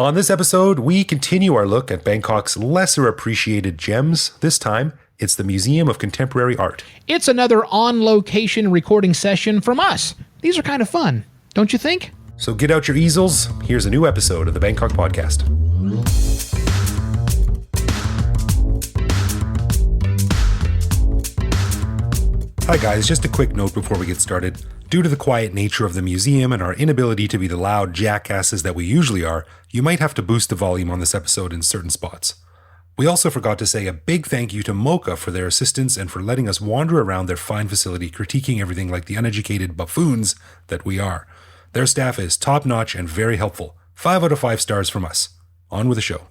On this episode, we continue our look at Bangkok's lesser appreciated gems. This time, it's the Museum of Contemporary Art. It's another on-location recording session from us. These are kind of fun, don't you think? So get out your easels. Here's a new episode of the Bangkok Podcast. Hi guys, just a quick note before we get started. Due to the quiet nature of the museum and our inability to be the loud jackasses that we usually are, you might have to boost the volume on this episode in certain spots. We also forgot to say a big thank you to MOCA for their assistance and for letting us wander around their fine facility critiquing everything like the uneducated buffoons that we are. Their staff is top-notch and very helpful. 5 out of 5 stars from us. On with the show.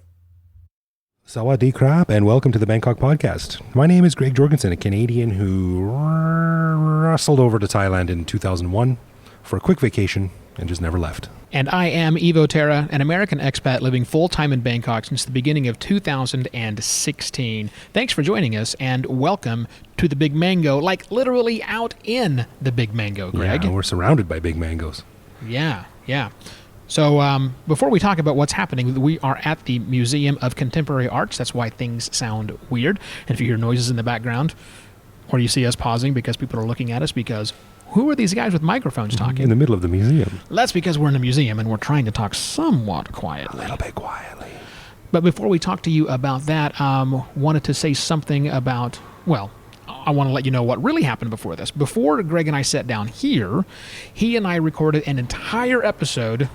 Sawadee krap, and welcome to the Bangkok Podcast. My name is Greg Jorgensen, a Canadian who rustled over to Thailand in 2001 for a quick vacation and just never left. And I am Ivo Terra, an American expat living full-time in Bangkok since the beginning of 2016. Thanks for joining us, and welcome to the Big Mango, like literally out in the Big Mango, Greg. Yeah, we're surrounded by big mangoes. Yeah. So before we talk about what's happening, we are at the Museum of Contemporary Arts. That's why things sound weird. And if you hear noises in the background, or you see us pausing because people are looking at us because who are these guys with microphones talking? In the middle of the museum. That's because we're in a museum and we're trying to talk somewhat quietly. A little bit quietly. But before we talk to you about that, wanted to say something about, I want to let you know what really happened before this. Before Greg and I sat down here, he and I recorded an entire episode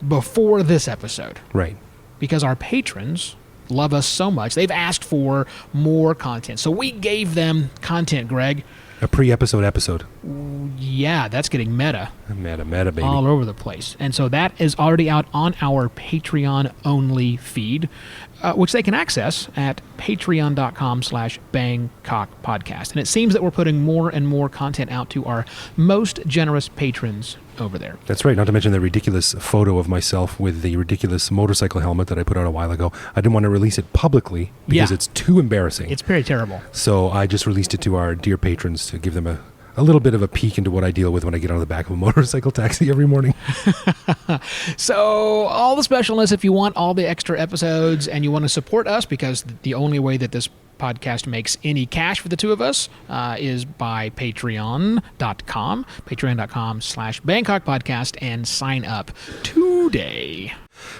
before this episode. Right. Because our patrons love us so much. They've asked for more content. So we gave them content, Greg. A pre-episode episode. Yeah, that's getting meta. Meta, baby. All over the place. And so that is already out on our Patreon-only feed, which they can access at patreon.com/Bangkok Podcast. And it seems that we're putting more and more content out to our most generous patrons over there. That's right. Not to mention the ridiculous photo of myself with the ridiculous motorcycle helmet that I put out a while ago. I didn't want to release it publicly because it's too embarrassing. It's very terrible. So I just released it to our dear patrons to give them a little bit of a peek into what I deal with when I get on the back of a motorcycle taxi every morning. So all the specialness, if you want all the extra episodes and you want to support us, because the only way that this podcast makes any cash for the two of us is by patreon.com/Bangkok Podcast, and sign up today.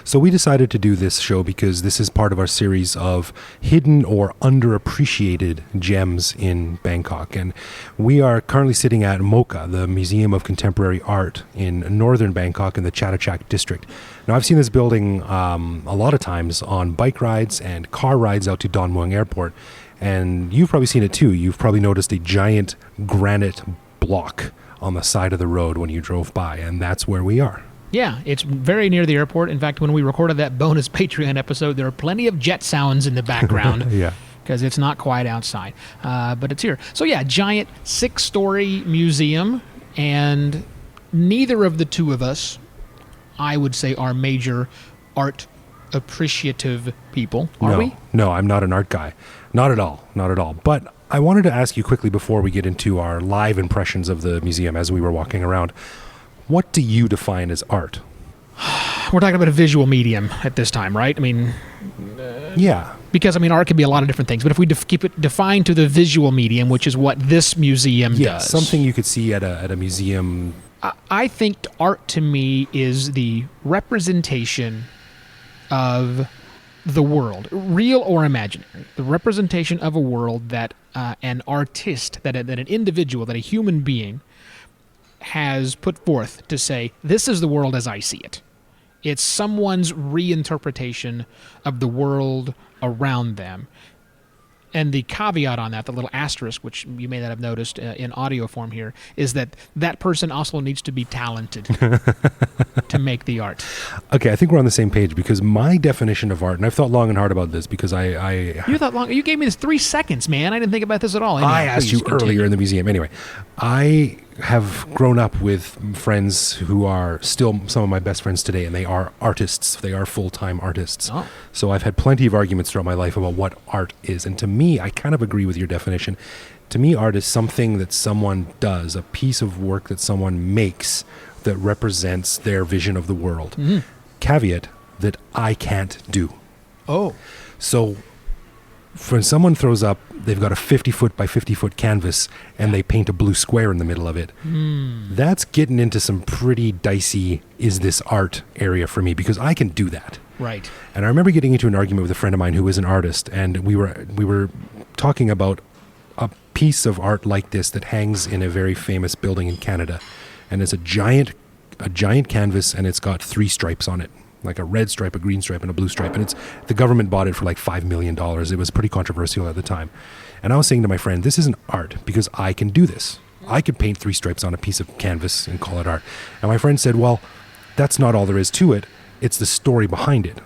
So we decided to do this show because this is part of our series of hidden or underappreciated gems in Bangkok. And we are currently sitting at MOCA, the Museum of Contemporary Art in northern Bangkok in the Chatuchak district. Now, I've seen this building a lot of times on bike rides and car rides out to Don Mueang Airport. And you've probably seen it too. You've probably noticed a giant granite block on the side of the road when you drove by. And that's where we are. Yeah, it's very near the airport. In fact, when we recorded that bonus Patreon episode, there are plenty of jet sounds in the background. Yeah. Because it's not quite outside. But it's here. So yeah, giant 6-story museum. And neither of the two of us, I would say, are major art appreciative people. Are we? No, I'm not an art guy. Not at all. But I wanted to ask you quickly before we get into our live impressions of the museum as we were walking around. What do you define as art? We're talking about a visual medium at this time, right? I mean... yeah. Because, art can be a lot of different things. But if we keep it defined to the visual medium, which is what this museum does. Something you could see at a museum. I think art to me is the representation of the world, real or imaginary. The representation of a world that an artist, that an individual, that a human being has put forth to say, this is the world as I see it. It's someone's reinterpretation of the world around them. And the caveat on that, the little asterisk, which you may not have noticed in audio form here, is that person also needs to be talented to make the art. Okay, I think we're on the same page, because my definition of art, and I've thought long and hard about this, because You thought long? You gave me this 3 seconds, man. I didn't think about this at all. Anyway, I asked you earlier in the museum. Anyway, I have grown up with friends who are still some of my best friends today, and they are artists. They are full-time artists. Oh. So I've had plenty of arguments throughout my life about what art is. And to me, I kind of agree with your definition. To me, art is something that someone does, a piece of work that someone makes that represents their vision of the world. Mm-hmm. Caveat, that I can't do. Oh. So when someone throws up, they've got a 50-foot by 50-foot canvas and they paint a blue square in the middle of it. That's getting into some pretty dicey, is this art area for me, because I can do that. Right. And I remember getting into an argument with a friend of mine who is an artist, and we were talking about a piece of art like this that hangs in a very famous building in Canada. And it's a giant canvas, and it's got 3 stripes on it, like a red stripe, a green stripe, and a blue stripe. And the government bought it for like $5 million. It was pretty controversial at the time. And I was saying to my friend, this isn't art because I can do this. I could paint 3 stripes on a piece of canvas and call it art. And my friend said, well, that's not all there is to it. It's the story behind it.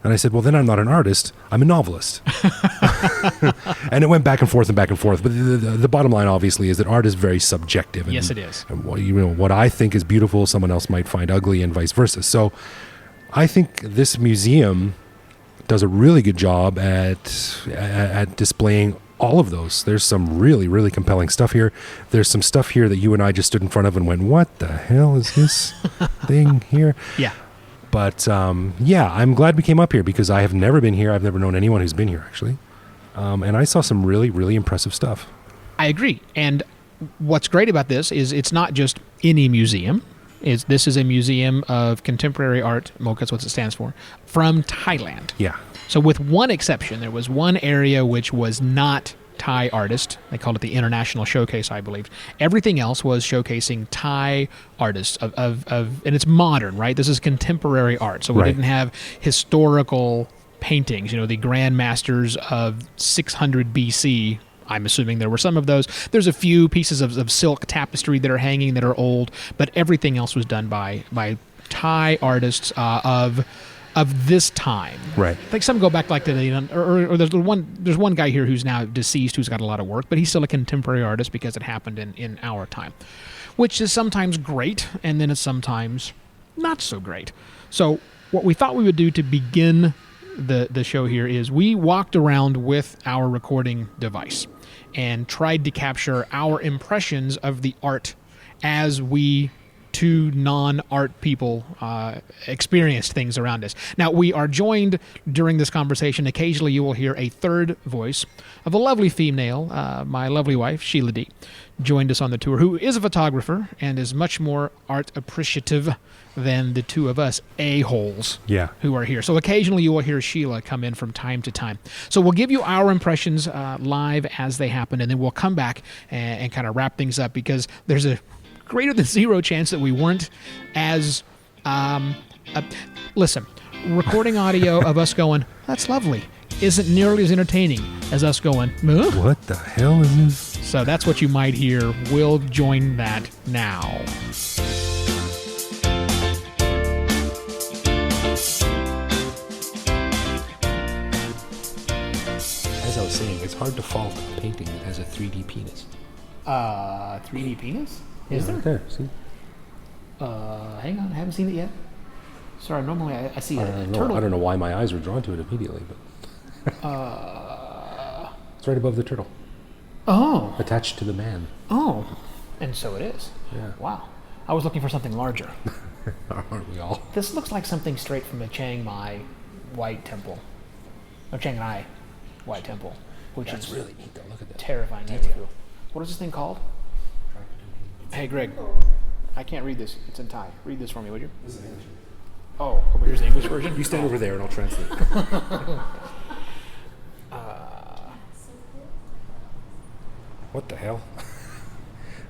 And I said, well, then I'm not an artist. I'm a novelist. And it went back and forth and back and forth. But the bottom line, obviously, is that art is very subjective. And, Yes, it is. And what I think is beautiful, someone else might find ugly, and vice versa. So I think this museum does a really good job at displaying all of those. There's some really, really compelling stuff here. There's some stuff here that you and I just stood in front of and went, what the hell is this thing here? Yeah. But yeah, I'm glad we came up here because I have never been here. I've never known anyone who's been here, actually. And I saw some really, really impressive stuff. I agree. And what's great about this is it's not just any museum. This is a museum of contemporary art, MOCA, that's what it stands for, from Thailand. Yeah. So with one exception, there was one area which was not Thai artist. They called it the International Showcase, I believe. Everything else was showcasing Thai artists and it's modern, right? This is contemporary art. So we didn't have historical paintings, the grand masters of 600 BC. I'm assuming there were some of those. There's a few pieces of silk tapestry that are hanging that are old, but everything else was done by Thai artists of this time. Right. Like some go back like to or there's one guy here who's now deceased who's got a lot of work, but he's still a contemporary artist because it happened in our time, which is sometimes great and then it's sometimes not so great. So what we thought we would do to begin the show here is we walked around with our recording device and tried to capture our impressions of the art as we two non-art people experienced things around us. Now, we are joined during this conversation. Occasionally, you will hear a third voice of a lovely female, my lovely wife, Sheila D., joined us on the tour, who is a photographer and is much more art appreciative than the two of us a-holes who are here. So occasionally you will hear Sheila come in from time to time. So we'll give you our impressions live as they happen, and then we'll come back and kind of wrap things up because there's a greater than zero chance that we weren't as listen, recording audio of us going, that's lovely, isn't nearly as entertaining as us going, huh? What the hell is this? So that's what you might hear. We'll join that now. As I was saying, it's hard to fault a painting that has a 3D penis. 3D penis? Is there? Right there, see? Hang on, I haven't seen it yet. Sorry, normally I see a turtle. I don't know why my eyes were drawn to it immediately, but it's right above the turtle. Oh. Attached to the man. Oh. And so it is. Yeah. Wow. I was looking for something larger. Aren't we all? This looks like something straight from the Chiang Mai White Temple. Or Chiang Rai White Temple. Which is really neat though. Look at that. terrifying. Detail. What is this thing called? Hey, Greg. I can't read this. It's in Thai. Read this for me, would you? This is English. Oh, over here's the English version? You stand over there and I'll translate. What the hell?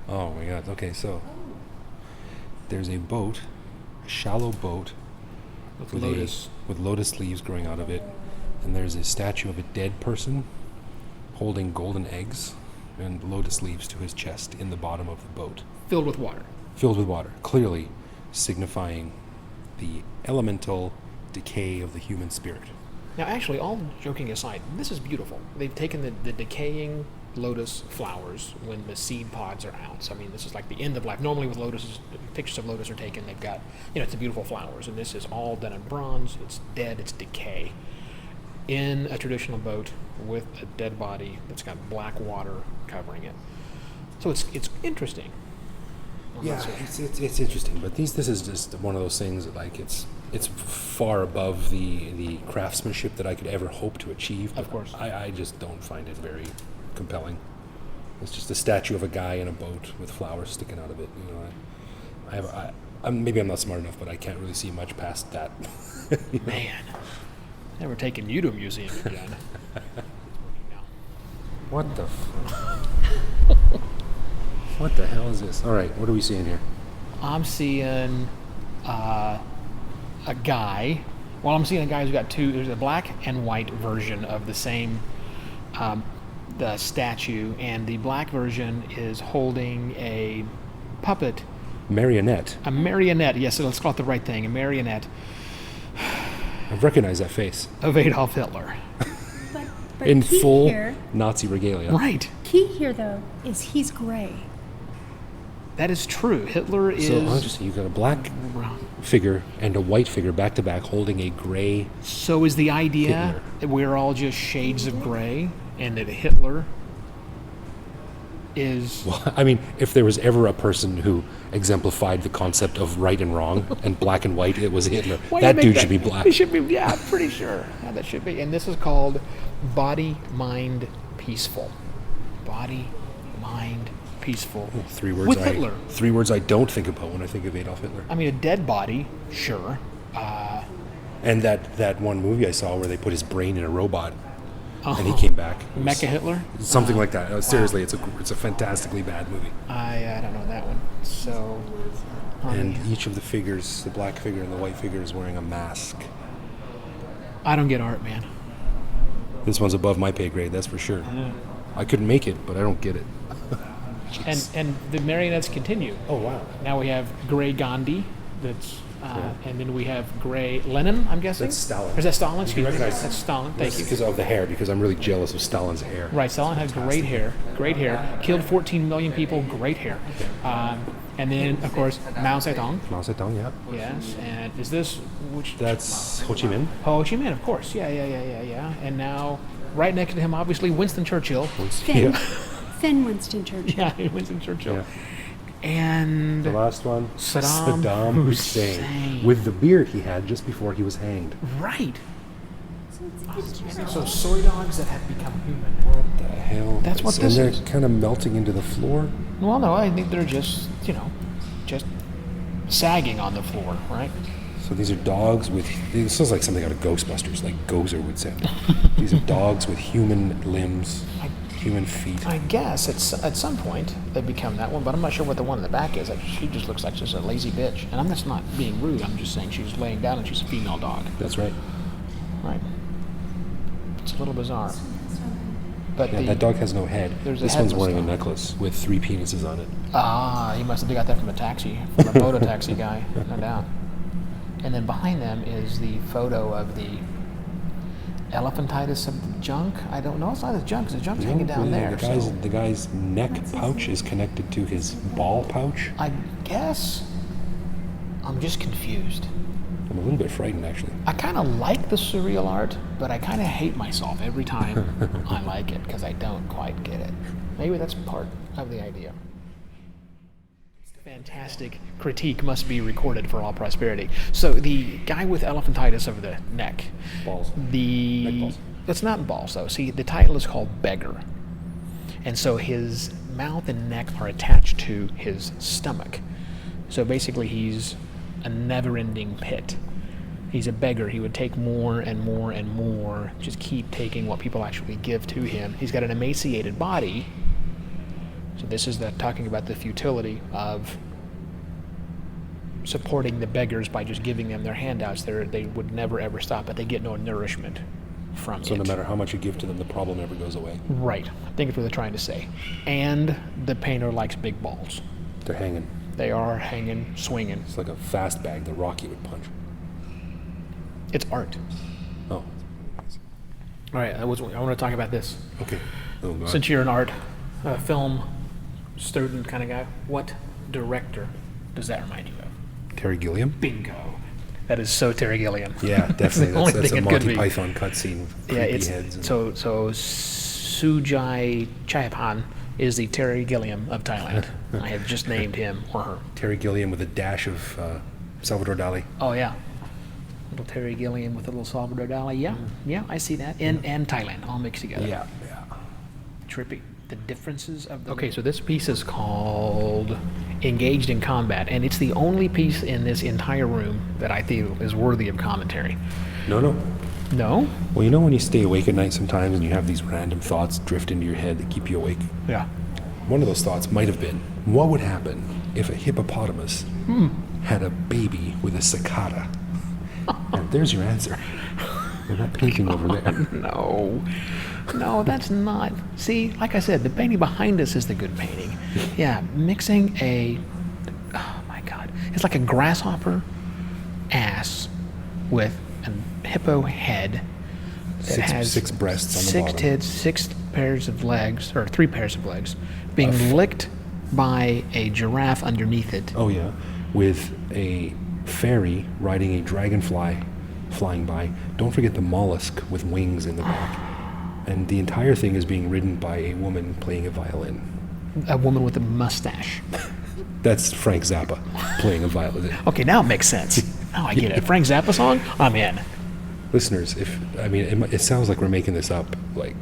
Oh my god. Okay, so there's a boat, a shallow boat with lotus leaves growing out of it, and there's a statue of a dead person holding golden eggs and lotus leaves to his chest in the bottom of the boat. Filled with water. Filled with water, clearly signifying the elemental decay of the human spirit. Now, actually, all joking aside, this is beautiful. They've taken the decaying lotus flowers when the seed pods are out. So, I mean, this is like the end of life. Normally with lotuses, pictures of lotus are taken, they've got, it's the beautiful flowers. And this is all done in bronze. It's dead, it's decay. In a traditional boat with a dead body that's got black water covering it. So it's interesting. Yeah, it's interesting, but this is just one of those things that, like, it's it's far above the craftsmanship that I could ever hope to achieve. Of course. I just don't find it very compelling. It's just a statue of a guy in a boat with flowers sticking out of it. You know, maybe I'm not smart enough, but I can't really see much past that. You know? Man, never taken you to a museum again. What the? What the hell is this? All right, what are we seeing here? I'm seeing a guy. Well, I'm seeing a guy who's got two. There's a black and white version of the same the statue, and the black version is holding a puppet. Marionette. A marionette. Yes, so let's call it the right thing. A marionette I recognize that face. of Adolf Hitler. But In key full here, Nazi regalia. Right. key here though is he's gray. That is true. Hitler is. So interesting. You've got a black figure and a white figure back to back holding a gray. So is the idea Hitler. that we're all just shades of gray, and that Hitler is. Well, I mean, if there was ever a person who exemplified the concept of right and wrong and black and white, it was Hitler. Why do you That make dude should be black. It should be. Yeah, I'm pretty sure. Yeah, that should be. And this is called Body, Mind, Peaceful. Body, Mind, Peaceful. 3 words. With Hitler. 3 words I don't think about when I think of Adolf Hitler. I mean, a dead body, sure. And that one movie I saw where they put his brain in a robot and he Oh. came back. It was Mecha Hitler? Something like that. Seriously, it's a fantastically bad movie. I don't know that one. So. And each of the figures, the black figure and the white figure, is wearing a mask. I don't get art, man. This one's above my pay grade, that's for sure. I couldn't make it, but I don't get it. And the marionettes continue. Oh, wow. Now we have Gray Gandhi, that's, and then we have Gray Lenin, I'm guessing? That's Stalin. Or is that Stalin? Excuse me. recognize- That's Stalin, thank you. Because of the hair, because I'm really jealous of Stalin's hair. Right, Stalin had great hair, killed 14 million people, great hair. And then, of course, Mao Zedong, Mao Zedong, yeah. yes, and is this, which? That's Ho Chi Minh. Ho Chi Minh, of course, yeah. And now, right next to him, obviously, Winston Churchill. Thin. Thin Winston Churchill. Yeah, Winston Churchill. Yeah. And The last one, Saddam Hussein. Hussein. With the beard he had just before he was hanged. right. So So soy dogs that have become human. What the hell? That's what this And is. they're kind of melting into the floor. Well, no, I think they're just, just sagging on the floor, right? So these are dogs with, this sounds like something out of Ghostbusters, like Gozer would say. These are dogs with human limbs, human feet. I guess at some point they become that one, but I'm not sure what the one in the back is. She just looks like just a lazy bitch. And I'm just not being rude. I'm just saying she's laying down and she's a female dog. That's right. Right. It's a little bizarre. But Yeah, that dog has no head. There's a This one's headless wearing dog. a necklace with 3 penises on it. You must have got that from a taxi, from a moto taxi guy, no doubt. And then behind them is the photo of the elephantitis of the junk. I don't know. It's not his junk, because the junk's hanging down there. The guy's neck pouch is connected to his ball pouch. I guess I'm just confused. I'm a little bit frightened, actually. I kind of like the surreal art, but I kind of hate myself every time I like it, because I don't quite get it. Maybe that's part of the idea. Fantastic critique must be recorded for all prosperity. So the guy with elephantitis of the neck. Balls. The Neck balls. It's not balls though. See, the title is called Beggar, and so his mouth and neck are attached to his stomach. So basically, he's a never-ending pit. He's a beggar. He would take more and more and more. Just keep taking what people actually give to him. He's got an emaciated body. So this is talking about the futility of supporting the beggars by just giving them their handouts. They would never ever stop, but they get no nourishment from it. So no matter how much you give to them, the problem never goes away. Right. I think that's what they're trying to say. And the painter likes big balls. They're hanging. They are hanging, swinging. It's like a fast bag that Rocky would punch. It's art. Oh, All right, I want to talk about this. okay. Oh, God. Since you're an art film student kind of guy, what director does that remind you of? Terry Gilliam? Bingo. That is so Terry Gilliam. Yeah, definitely. only That's a thing it could Monty be. Python cutscene. With Yeah, creepy it's heads and so Sujai Chaipan is the Terry Gilliam of Thailand. I have just named him or her. Terry Gilliam with a dash of Salvador Dali. Oh yeah. Little Terry Gilliam with a little Salvador Dali. Yeah, I see that. And Thailand, all mixed together. Yeah. Trippy. The differences of the... Okay, so this piece is called Engaged in Combat, and it's the only piece in this entire room that I feel is worthy of commentary. No. No? Well, you know when you stay awake at night sometimes and you have these random thoughts drift into your head that keep you awake? Yeah. One of those thoughts might have been, what would happen if a hippopotamus had a baby with a cicada? And there's your answer. In that painting over there. No, that's not. See, like I said, the painting behind us is the good painting. Yeah, mixing oh my God. It's like a grasshopper ass with a hippo head. It has six breasts on the six bottom. tits, 6 pairs of legs, or 3 pairs of legs, being licked by a giraffe underneath it. Oh yeah, with a fairy riding a dragonfly flying by. Don't forget the mollusk with wings in the back. And the entire thing is being ridden by a woman playing a violin. A woman with a mustache. That's Frank Zappa playing a violin. Okay, now it makes sense. Now I get it. Frank Zappa song? I'm in. Listeners, it sounds like we're making this up. Like,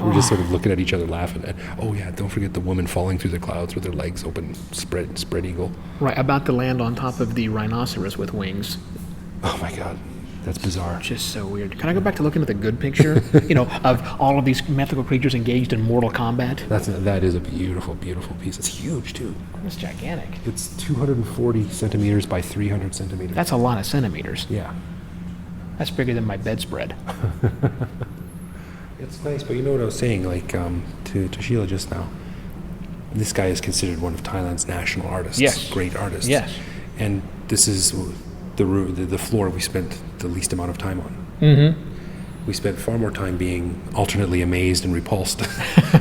we're just sort of looking at each other laughing. And, oh yeah, don't forget the woman falling through the clouds with her legs open, spread eagle. Right, about to land on top of the rhinoceros with wings. Oh my God. That's bizarre. Just so weird. Can I go back to looking at the good picture? Of all of these mythical creatures engaged in mortal combat? That is a beautiful, beautiful piece. It's huge too. It's gigantic. It's 240 centimeters by 300 centimeters. That's a lot of centimeters. Yeah. That's bigger than my bedspread. It's nice, but you know what I was saying, like to Sheila just now. This guy is considered one of Thailand's national artists. Yes. Great artists. Yes. And this is the floor we spent the least amount of time on. Mm-hmm. We spent far more time being alternately amazed and repulsed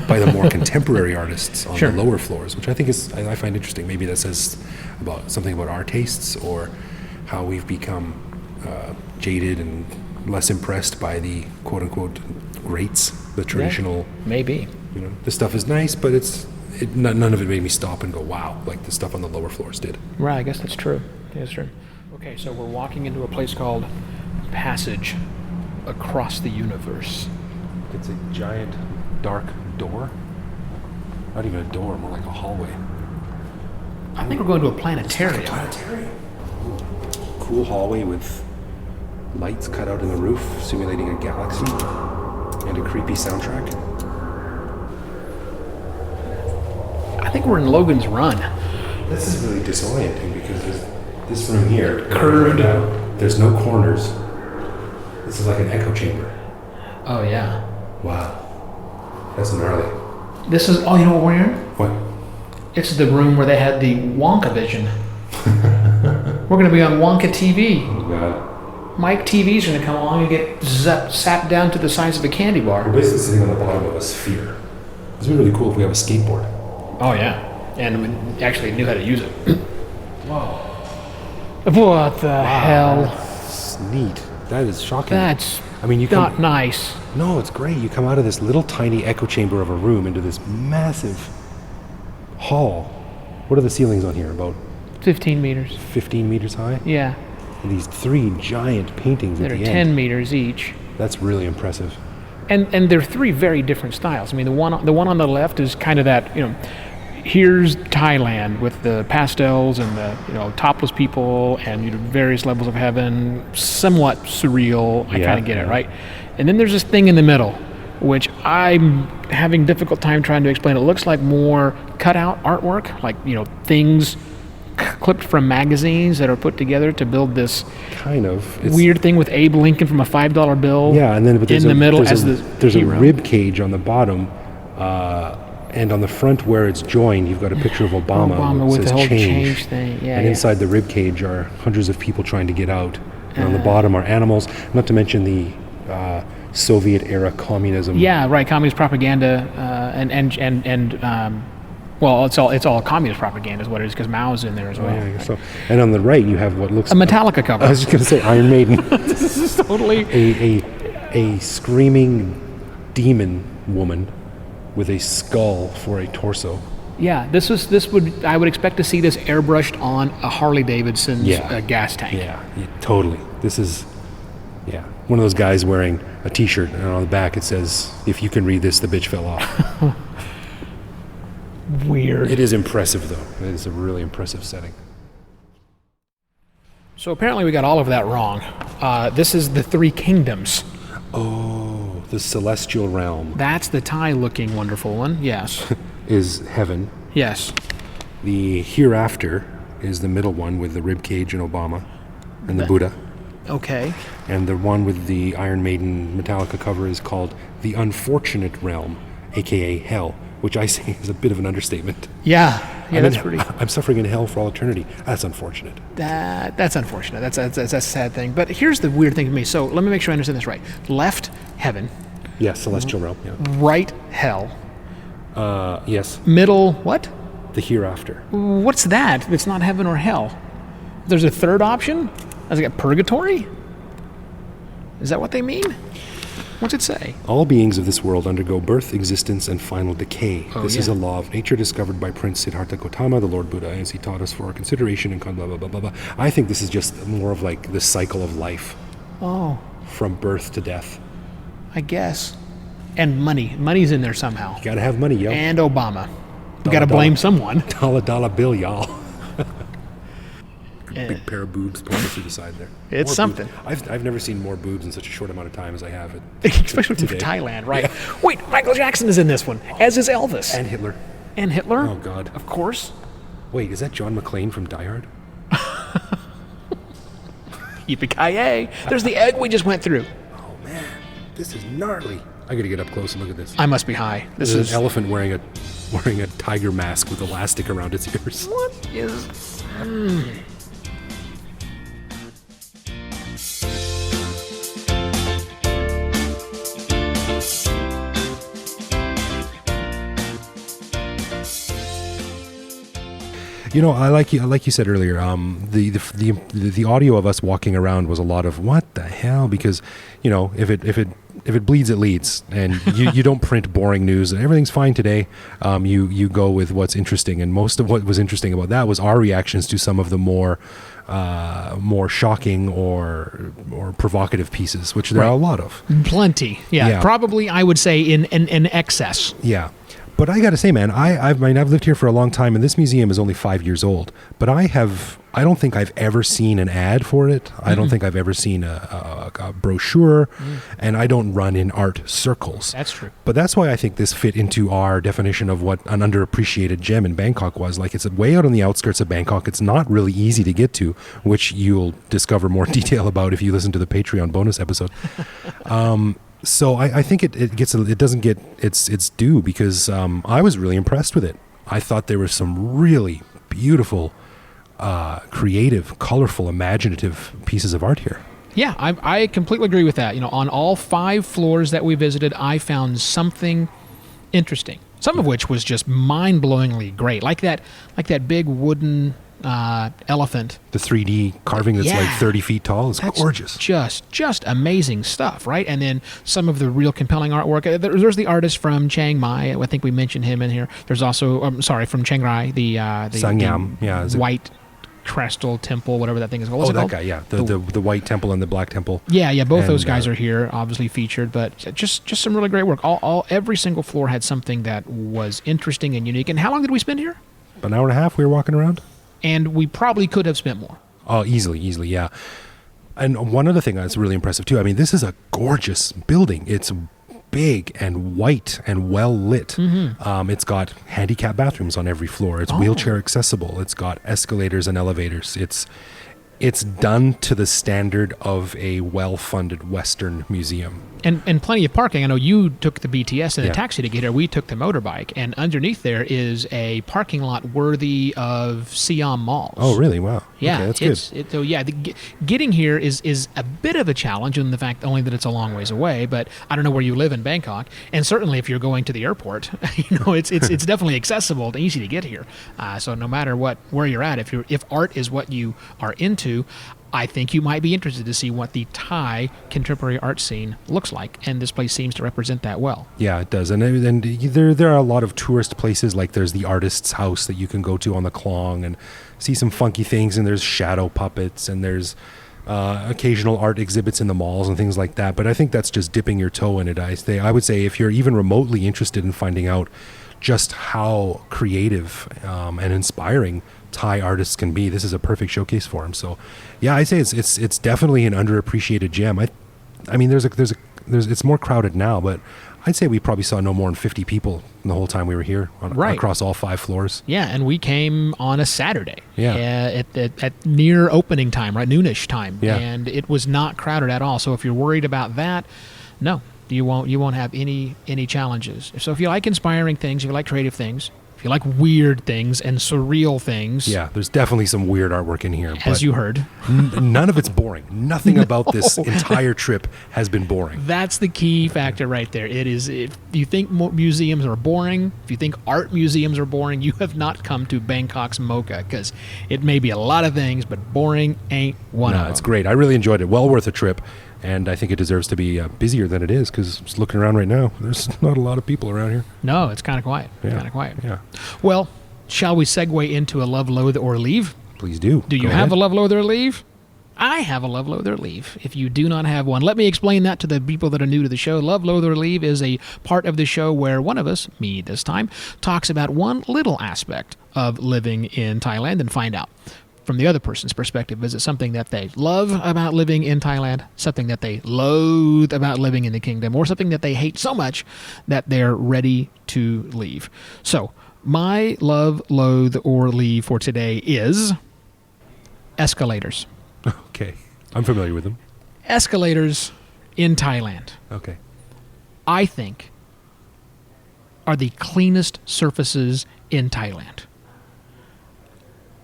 by the more contemporary artists on the lower floors, which I think I find interesting. Maybe that says something about our tastes or how we've become jaded and less impressed by the quote-unquote greats, the traditional. Yeah, maybe. This stuff is nice, but none of it made me stop and go, wow, like the stuff on the lower floors did. Right, I guess that's true. That's true. Okay, so we're walking into a place called Passage Across the Universe. It's a giant, dark door. Not even a door, more like a hallway. I think we're going to a planetarium. Cool hallway with lights cut out in the roof, simulating a galaxy, and a creepy soundtrack. I think we're in Logan's Run. This is really disorienting because there's this room here, curved. There's no corners. This is like an echo chamber. Oh, yeah. Wow. That's gnarly. This is, you know what we're in? What? It's the room where they had the Wonka vision. We're going to be on Wonka TV. Oh, God. Mike TV's going to come along and get sapped down to the size of a candy bar. We're basically sitting on the bottom of a sphere. This would be really cool if we have a skateboard. Oh, yeah. And we actually knew how to use it. Whoa. What the hell? That's neat. That is shocking. That's you not nice. No, it's great. You come out of this little tiny echo chamber of a room into this massive hall. What are the ceilings on here? About 15 meters. 15 meters high? Yeah. And these 3 giant paintings at That the are end. 10 meters each. That's really impressive. And they're 3 very different styles. The one on the left is kind of that, here's Thailand with the pastels and the topless people and various levels of heaven, somewhat surreal. I kind of get it, right? And then there's this thing in the middle, which I'm having difficult time trying to explain. It looks like more cutout artwork, like things clipped from magazines that are put together to build this weird thing with Abe Lincoln from a $5 bill. Yeah, and then in the middle as the there's hero. a rib cage on the bottom. And on the front where it's joined, you've got a picture of Obama with says the whole change thing. Yeah, and inside the rib cage are hundreds of people trying to get out. And on the bottom are animals, not to mention the Soviet-era communism. Yeah, right. Communist propaganda, well, it's all communist propaganda is what it is because Mao's in there as well. Yeah, I guess so. And on the right, you have what looks a Metallica cover. I was just going to say Iron Maiden. This is totally a screaming demon woman with a skull for a torso. Yeah, I would expect to see this airbrushed on a Harley Davidson gas tank. Yeah, totally. This is Yeah, one of those guys wearing a T-shirt, and on the back it says, "If you can read this, the bitch fell off." Weird. It is impressive, though. It is a really impressive setting. So apparently we got all of that wrong. This is the Three Kingdoms. Oh, the celestial realm That's the Thai-looking wonderful one. Yes. is heaven. Yes. The hereafter is the middle one with the rib cage and Obama and the Buddha. Okay. And the one with the Iron Maiden Metallica cover is called the unfortunate realm, aka hell, which I say is a bit of an understatement. Yeah. Yeah, that's then pretty. I'm suffering in hell for all eternity. That's unfortunate. That's unfortunate. That's a sad thing. But here's the weird thing to me. So let me make sure I understand this right. Left, heaven. Yes, celestial realm. Yeah. Right, hell. Yes, Middle, what? the hereafter. What's that? It's not heaven or hell. There's a third option? Has it got purgatory? Is that what they mean? What's it say? All beings of this world undergo birth, existence, and final decay. Oh, This is yeah. a law of nature discovered by Prince Siddhartha Gautama, the Lord Buddha, as he taught us for our consideration and blah, blah, blah, blah, blah. I think this is just more of like the cycle of life, Oh, from birth to death. I guess. And money. Money's in there somehow. You gotta have money, yo. And Obama. We Dollar, got to blame dollar. someone. Dollar bill, y'all. Yeah. Big pair of boobs pointing through the side there. It's More something. boobs. I've never seen more boobs in such a short amount of time as I have. Especially for today. Thailand, right? Wait, Michael Jackson is in this one, as is Elvis. And Hitler. And Hitler? Oh, God. Of course. Wait, is that John McClane from Die Hard? Yippee-ki-yay. There's the egg we just went through. Oh, man. This is gnarly. I gotta get up close and look at this. I must be high. This There's is... an elephant wearing a tiger mask with elastic around its ears. What is... You know, like you said earlier, the audio of us walking around was a lot of what the hell, because, you know, if it bleeds, it leads, and you don't print boring news and everything's fine today. You go with what's interesting, and most of what was interesting about that was our reactions to some of the more shocking or provocative pieces, which there are a lot of. Plenty. Yeah. Probably, I would say, in excess. Yeah. But I got to say, man, I've lived here for a long time, and this museum is only 5 years old. But I don't think I've ever seen an ad for it. I don't think I've ever seen a brochure, and I don't run in art circles. That's true. But that's why I think this fit into our definition of what an underappreciated gem in Bangkok was. Like, it's way out on the outskirts of Bangkok. It's not really easy to get to, which you'll discover more detail about if you listen to the Patreon bonus episode. So I think it doesn't get its due, because I was really impressed with it. I thought there were some really beautiful, creative, colorful, imaginative pieces of art here. Yeah, I completely agree with that. You know, on all 5 floors that we visited, I found something interesting. Some of which was just mind-blowingly great, like that big wooden elephant. The 3D carving that's like 30 feet tall is That's gorgeous. Just amazing stuff, right? And then some of the real compelling artwork. There's the artist from Chiang Mai. I think we mentioned him in here. There's also, from Chiang Rai, the Sangyam, white crystal temple, whatever that thing is called. What's it that called? guy, yeah. The white temple and the black temple. Yeah, both And, those guys are here, obviously featured, but just some really great work. Every single floor had something that was interesting and unique. And how long did we spend here? About an hour and a half we were walking around. And we probably could have spent more. Oh, easily, yeah. And one other thing that's really impressive too, I mean, this is a gorgeous building. It's big and white and well lit. It's got handicap bathrooms on every floor. It's wheelchair accessible. It's got escalators and elevators. It's done to the standard of a well-funded Western museum. And plenty of parking. I know you took the BTS and Yeah. a taxi to get here. We took the motorbike. And underneath there is a parking lot worthy of Siam malls. Oh, really? Wow. Yeah, okay, that's good. So getting here is a bit of a challenge in the fact only that it's a long ways away. But I don't know where you live in Bangkok, and certainly if you're going to the airport, it's definitely accessible and easy to get here. So no matter where you're at, if art is what you are into, I think you might be interested to see what the Thai contemporary art scene looks like, and this place seems to represent that well. Yeah, it does. And there are a lot of tourist places, like there's the artist's house that you can go to on the Klong and see some funky things, and there's shadow puppets, and there's occasional art exhibits in the malls and things like that. But I think that's just dipping your toe in it. I would say if you're even remotely interested in finding out just how creative and inspiring Thai artists can be, this is a perfect showcase for them. So, yeah, I'd say it's definitely an underappreciated gem. I mean, it's more crowded now, but I'd say we probably saw no more than 50 people the whole time we were here across all 5 floors. Yeah, and we came on a Saturday. Yeah. At near opening time, right, noonish time. Yeah. And it was not crowded at all. So if you're worried about that, no, you won't have any challenges. So if you like inspiring things, if you like creative things, if you like weird things and surreal things. Yeah, there's definitely some weird artwork in here. As you heard. None of it's boring. Nothing about this entire trip has been boring. That's the key factor right there. It is, if you think museums are boring, if you think art museums are boring, you have not come to Bangkok's MOCA, because it may be a lot of things, but boring ain't one of them. It's great. I really enjoyed it. Well worth a trip. And I think it deserves to be busier than it is, because just looking around right now, there's not a lot of people around here. No, it's kind of quiet. Yeah. Yeah. Well, shall we segue into a love, loathe, or leave? Please do. Do you have a love, loathe, or leave? I have a love, loathe, or leave. If you do not have one, let me explain that to the people that are new to the show. Love, loathe, or leave is a part of the show where one of us, me this time, talks about one little aspect of living in Thailand and find out from the other person's perspective. Is it something that they love about living in Thailand, something that they loathe about living in the kingdom, or something that they hate so much that they're ready to leave? So, my love, loathe, or leave for today is escalators. Okay. I'm familiar with them. Escalators in Thailand, Okay. I think, are the cleanest surfaces in Thailand.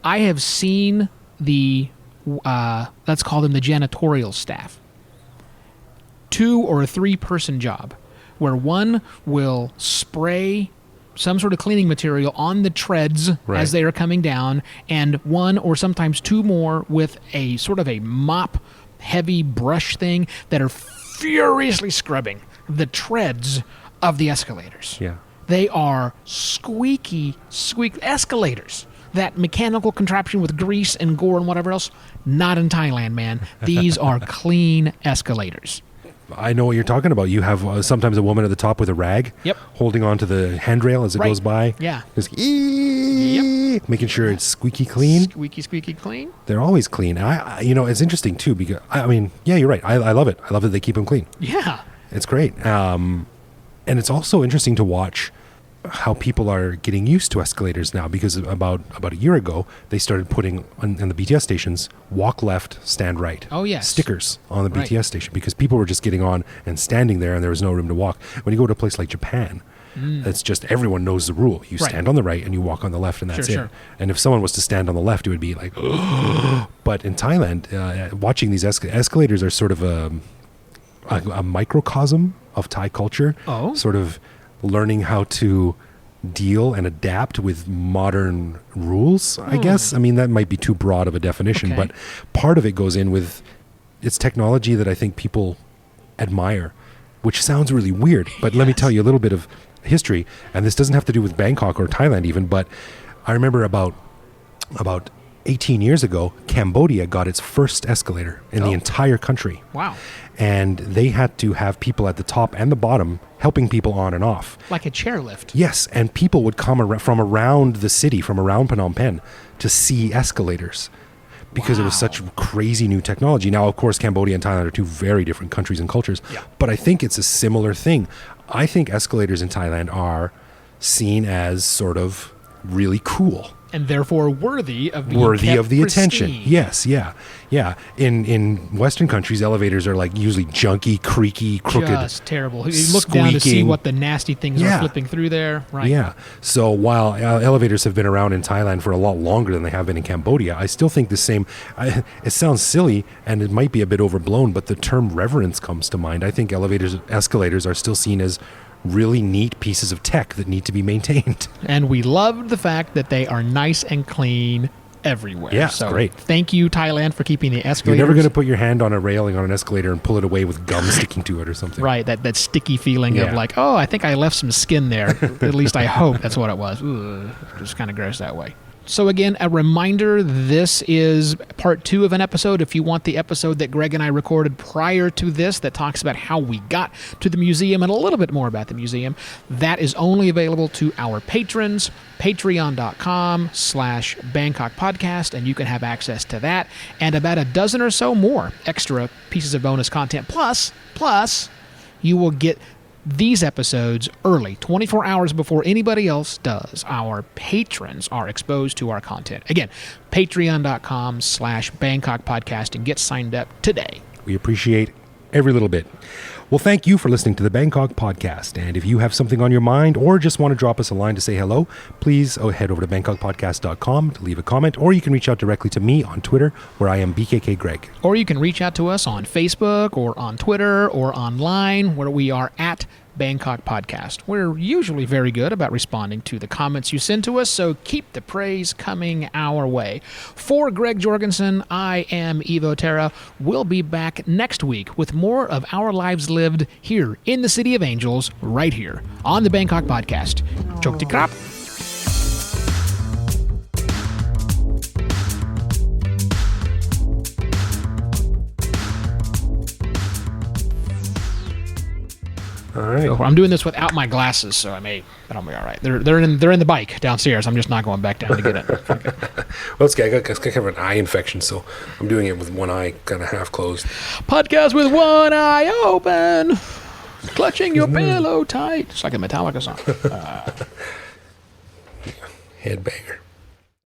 I have seen the, let's call them the janitorial staff, 2 or 3 person job, where one will spray some sort of cleaning material on the treads as they are coming down, and 1 or sometimes 2 more with a sort of a mop heavy brush thing that are furiously scrubbing the treads of the escalators. Yeah. They are squeaky escalators. That mechanical contraption with grease and gore and whatever else, not in Thailand, man. These are clean escalators. I know what you're talking about. You have sometimes a woman at the top with a rag, holding onto the handrail as it goes by. Yeah. Just making sure it's squeaky clean. Squeaky clean. They're always clean. It's interesting too, because you're right. I love it. I love that they keep them clean. Yeah. It's great. And it's also interesting to watch how people are getting used to escalators now, because about a year ago they started putting on the BTS stations walk left, stand right. Oh yes. Stickers on the BTS station, because people were just getting on and standing there and there was no room to walk. When you go to a place like Japan, it's just everyone knows the rule. You stand on the right and you walk on the left, and that's it. And if someone was to stand on the left, it would be like but in Thailand, watching these escalators are sort of a microcosm of Thai culture. Sort of learning how to deal and adapt with modern rules, I guess. I mean, that might be too broad of a definition, but part of it goes in with it's technology that I think people admire, which sounds really weird, but let me tell you a little bit of history, and this doesn't have to do with Bangkok or Thailand even, but I remember about 18 years ago, Cambodia got its first escalator in the entire country. Wow. And they had to have people at the top and the bottom helping people on and off. Like a chairlift. Yes, and people would come from around the city, from around Phnom Penh, to see escalators, because it was such crazy new technology. Now, of course, Cambodia and Thailand are 2 very different countries and cultures, but I think it's a similar thing. I think escalators in Thailand are seen as sort of really cool. And therefore worthy of the attention. Yes, yeah. In Western countries, elevators are like usually junky, creaky, crooked. Just terrible. You look down to see what the nasty things are flipping through there. Right. Yeah. So while elevators have been around in Thailand for a lot longer than they have been in Cambodia, I still think the same. It sounds silly and it might be a bit overblown, but the term reverence comes to mind. I think escalators are still seen as really neat pieces of tech that need to be maintained. And we loved the fact that they are nice and clean everywhere. Yeah, so great. Thank you, Thailand, for keeping the escalators. You're never going to put your hand on a railing on an escalator and pull it away with gum sticking to it or something. Right, that sticky feeling of like, oh, I think I left some skin there. At least I hope that's what it was. Ooh, just kind of gross that way. So again, a reminder, this is part 2 of an episode. If you want the episode that Greg and I recorded prior to this that talks about how we got to the museum and a little bit more about the museum, that is only available to our patrons, patreon.com/Bangkok Podcast, and you can have access to that and about a dozen or so more extra pieces of bonus content. Plus, you will get these episodes early, 24 hours before anybody else does. Our patrons are exposed to our content. Again, patreon.com/Bangkok Podcast, and get signed up today. We appreciate every little bit. Well, thank you for listening to the Bangkok Podcast. And if you have something on your mind or just want to drop us a line to say hello, please head over to bangkokpodcast.com to leave a comment, or you can reach out directly to me on Twitter, where I am BKK Greg. Or you can reach out to us on Facebook or on Twitter or online, where we are at Bangkok Podcast. We're usually very good about responding to the comments you send to us, so keep the praise coming our way. For Greg Jorgensen, I am Evo Terra. We'll be back next week with more of our lives lived here in the City of Angels, right here on the Bangkok Podcast. Chok ti krap. All right. So I'm doing this without my glasses, so that'll be all right. They're in the bike downstairs. I'm just not going back down to get it. Okay. Well, I got kind of an eye infection, so I'm doing it with one eye kind of half closed. Podcast with one eye open, clutching your pillow tight. It's like a Metallica song. Headbanger.